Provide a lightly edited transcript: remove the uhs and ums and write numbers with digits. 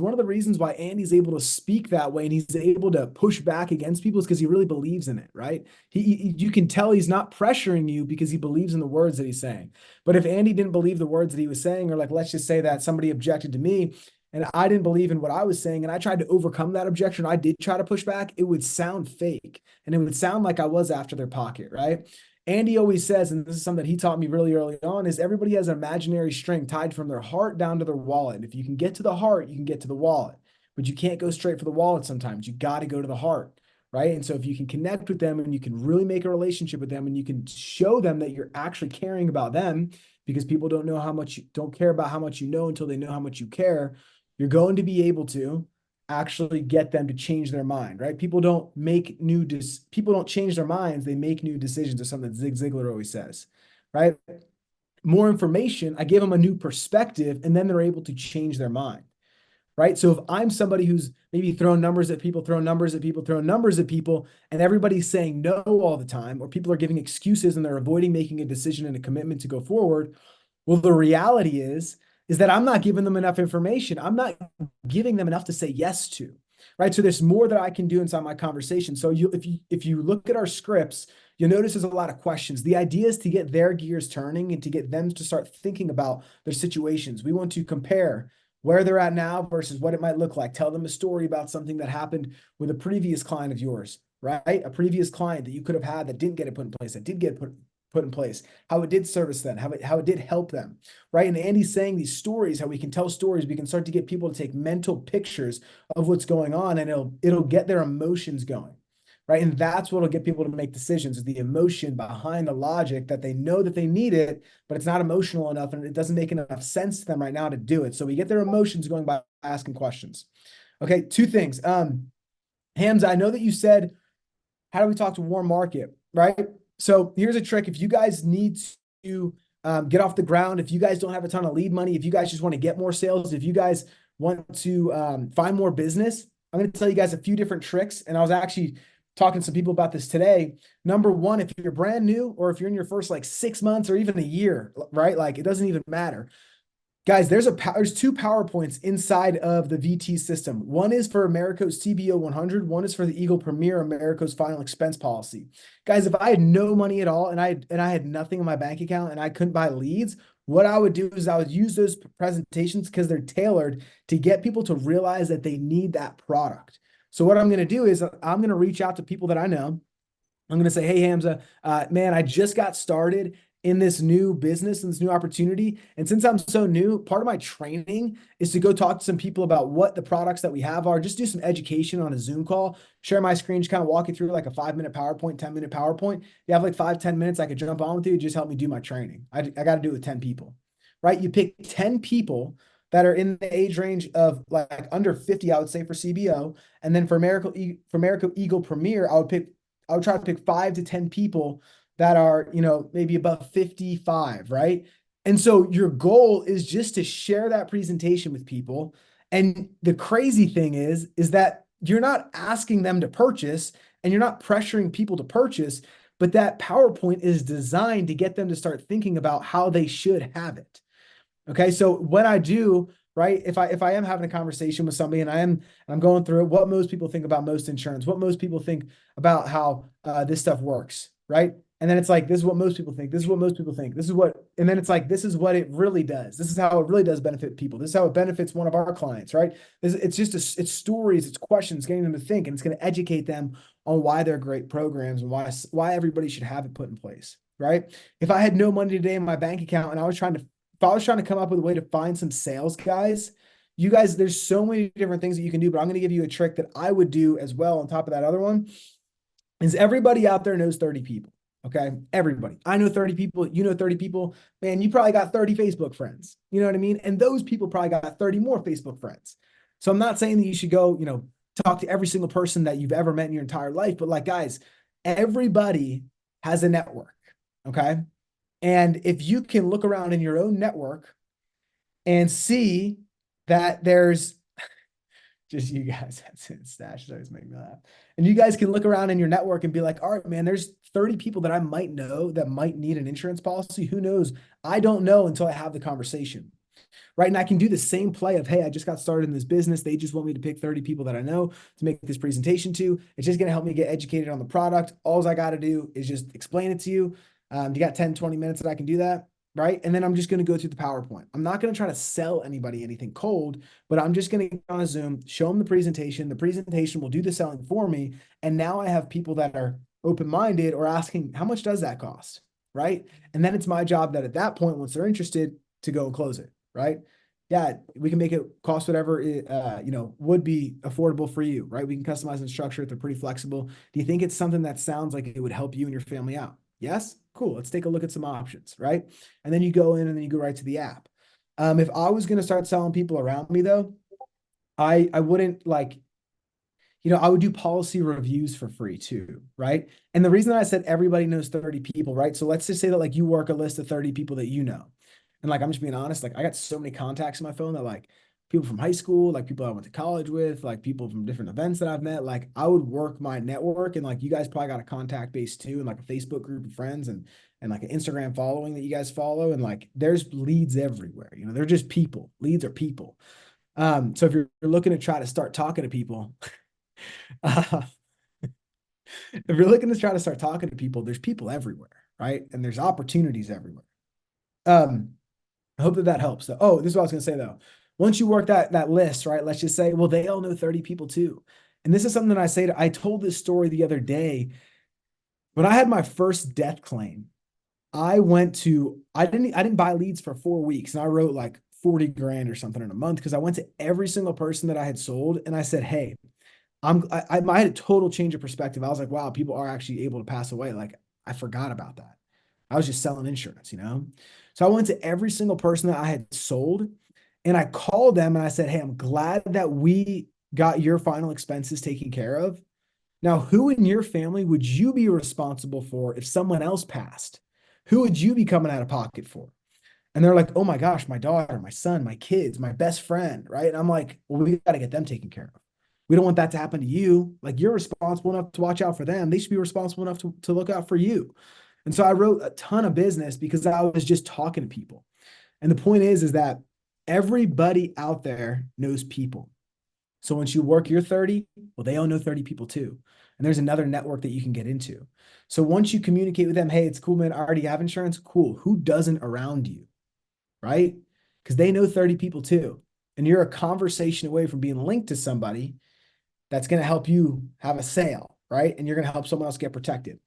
one of the reasons why Andy's able to speak that way and he's able to push back against people is because he really believes in it, right? You can tell he's not pressuring you because he believes in the words that he's saying. But if Andy didn't believe the words that he was saying, or like, let's just say that somebody objected to me and I didn't believe in what I was saying and I tried to overcome that objection, I did try to push back, it would sound fake and it would sound like I was after their pocket, right? Andy always says, and this is something that he taught me really early on, is everybody has an imaginary string tied from their heart down to their wallet. And if you can get to the heart, you can get to the wallet, but you can't go straight for the wallet sometimes. You got to go to the heart, right? And so if you can connect with them and you can really make a relationship with them and you can show them that you're actually caring about them, because people don't care about how much you know until they know how much you care, you're going to be able to actually get them to change their mind, right? People don't change their minds, they make new decisions, or something that Zig Ziglar always says, right? More information, I give them a new perspective, and then they're able to change their mind, right? So if I'm somebody who's maybe throwing numbers at people, and everybody's saying no all the time, or people are giving excuses and they're avoiding making a decision and a commitment to go forward, well, the reality is that I'm not giving them enough information. I'm not giving them enough to say yes to, right? So there's more that I can do inside my conversation. So if you look at our scripts, you'll notice there's a lot of questions. The idea is to get their gears turning and to get them to start thinking about their situations. We want to compare where they're at now versus what it might look like. Tell them a story about something that happened with a previous client of yours, right? A previous client that you could have had that didn't get it put in place, that did get put in place, how it did service them, how it did help them, right? And Andy's saying these stories, how we can tell stories, we can start to get people to take mental pictures of what's going on, and it'll get their emotions going, right? And that's what'll get people to make decisions, is the emotion behind the logic, that they know that they need it, but it's not emotional enough and it doesn't make enough sense to them right now to do it. So we get their emotions going by asking questions. Okay, two things. Hamza, I know that you said, how do we talk to warm market, right? So here's a trick. If you guys need to get off the ground, if you guys don't have a ton of lead money, if you guys just want to get more sales, if you guys want to find more business, I'm going to tell you guys a few different tricks. And I was actually talking to some people about this today. Number one, if you're brand new, or if you're in your first like 6 months or even a year, right? Like it doesn't even matter. Guys, there's two PowerPoints inside of the VT system. One is for Americo's CBO 100. One is for the Eagle Premier, Americo's final expense policy. Guys, if I had no money at all and I had nothing in my bank account and I couldn't buy leads, what I would do is I would use those presentations because they're tailored to get people to realize that they need that product. So what I'm going to do is I'm going to reach out to people that I know. I'm going to say, hey, Hamza, man, I just got started in this new business and this new opportunity. And since I'm so new, part of my training is to go talk to some people about what the products that we have are, just do some education on a Zoom call, share my screen, just kind of walk you through like a 5-minute PowerPoint, 10-minute PowerPoint. You have like 5-10 minutes, I could jump on with you, just help me do my training. I got to do it with 10 people, right? You pick 10 people that are in the age range of like under 50, I would say, for CBO. And then for America Eagle Premier, I would try to pick 5 to 10 people that are, maybe above 55, right? And so your goal is just to share that presentation with people. And the crazy thing is that you're not asking them to purchase and you're not pressuring people to purchase, but that PowerPoint is designed to get them to start thinking about how they should have it. Okay. So what I do, right, if I am having a conversation with somebody and I'm going through what most people think about most insurance, what most people think about how this stuff works, right? And then it's like, this is what most people think. This is what most people think. And then it's like, this is what it really does. This is how it really does benefit people. This is how it benefits one of our clients, right? It's stories, it's questions, getting them to think, and it's going to educate them on why they're great programs and why everybody should have it put in place, right? If I had no money today in my bank account and if I was trying to come up with a way to find some sales guys, you guys, there's so many different things that you can do, but I'm going to give you a trick that I would do as well on top of that other one, is everybody out there knows 30 people. Okay. Everybody. I know 30 people. You know 30 people. Man, you probably got 30 Facebook friends. You know what I mean? And those people probably got 30 more Facebook friends. So I'm not saying that you should go, talk to every single person that you've ever met in your entire life. But like, guys, everybody has a network. Okay. And if you can look around in your own network and see that there's just you guys, that's it. Stash always make me laugh. And you guys can look around in your network and be like, all right, man, there's 30 people that I might know that might need an insurance policy. Who knows? I don't know until I have the conversation. right? And I can do the same play of, hey, I just got started in this business. They just want me to pick 30 people that I know to make this presentation to. It's just going to help me get educated on the product. All I got to do is just explain it to you. You got 10, 20 minutes that I can do that, right? And then I'm just going to go through the PowerPoint. I'm not going to try to sell anybody anything cold, but I'm just going to get on a Zoom, show them the presentation. The presentation will do the selling for me. And now I have people that are open-minded or asking, how much does that cost? Right. And then it's my job that at that point, once they're interested, to go and close it. Right. Yeah, we can make it cost whatever it, would be affordable for you, right? We can customize and structure it. They're pretty flexible. Do you think it's something that sounds like it would help you and your family out? Yes? Cool. Let's take a look at some options, right? And then you go in and then you go right to the app. If I was going to start selling people around me though, I wouldn't I would do policy reviews for free too, right? And the reason that I said everybody knows 30 people, right? So let's just say that like you work a list of 30 people that you know. And like I'm just being honest, like I got so many contacts in my phone that like people from high school, like people I went to college with, like people from different events that I've met, like I would work my network and like you guys probably got a contact base too and like a Facebook group of friends and like an Instagram following that you guys follow and like there's leads everywhere. They're just people. Leads are people. So if you're looking to try to start talking to people, uh, if you're looking to try to start talking to people, there's people everywhere, right? And there's opportunities everywhere. I hope that helps. Though. Oh, this is what I was going to say though. Once you work that list, right? Let's just say, well, they all know 30 people too. And this is something that I told this story the other day. When I had my first death claim, I didn't buy leads for 4 weeks and I wrote like 40 grand or something in a month because I went to every single person that I had sold and I said, hey, I had a total change of perspective. I was like, wow, people are actually able to pass away. Like I forgot about that. I was just selling insurance, So I went to every single person that I had sold and I called them and I said, hey, I'm glad that we got your final expenses taken care of. Now, who in your family would you be responsible for if someone else passed? Who would you be coming out of pocket for? And they're like, oh my gosh, my daughter, my son, my kids, my best friend, right? And I'm like, well, we got to get them taken care of. We don't want that to happen to you. Like you're responsible enough to watch out for them. They should be responsible enough to look out for you. And so I wrote a ton of business because I was just talking to people. And the point is that everybody out there knows people. So once you work your 30, well, they all know 30 people too. And there's another network that you can get into. So once you communicate with them, hey, it's cool, man. I already have insurance. Cool. Who doesn't around you? Right? Because they know 30 people too. And you're a conversation away from being linked to somebody that's going to help you have a sale, right? And you're going to help someone else get protected.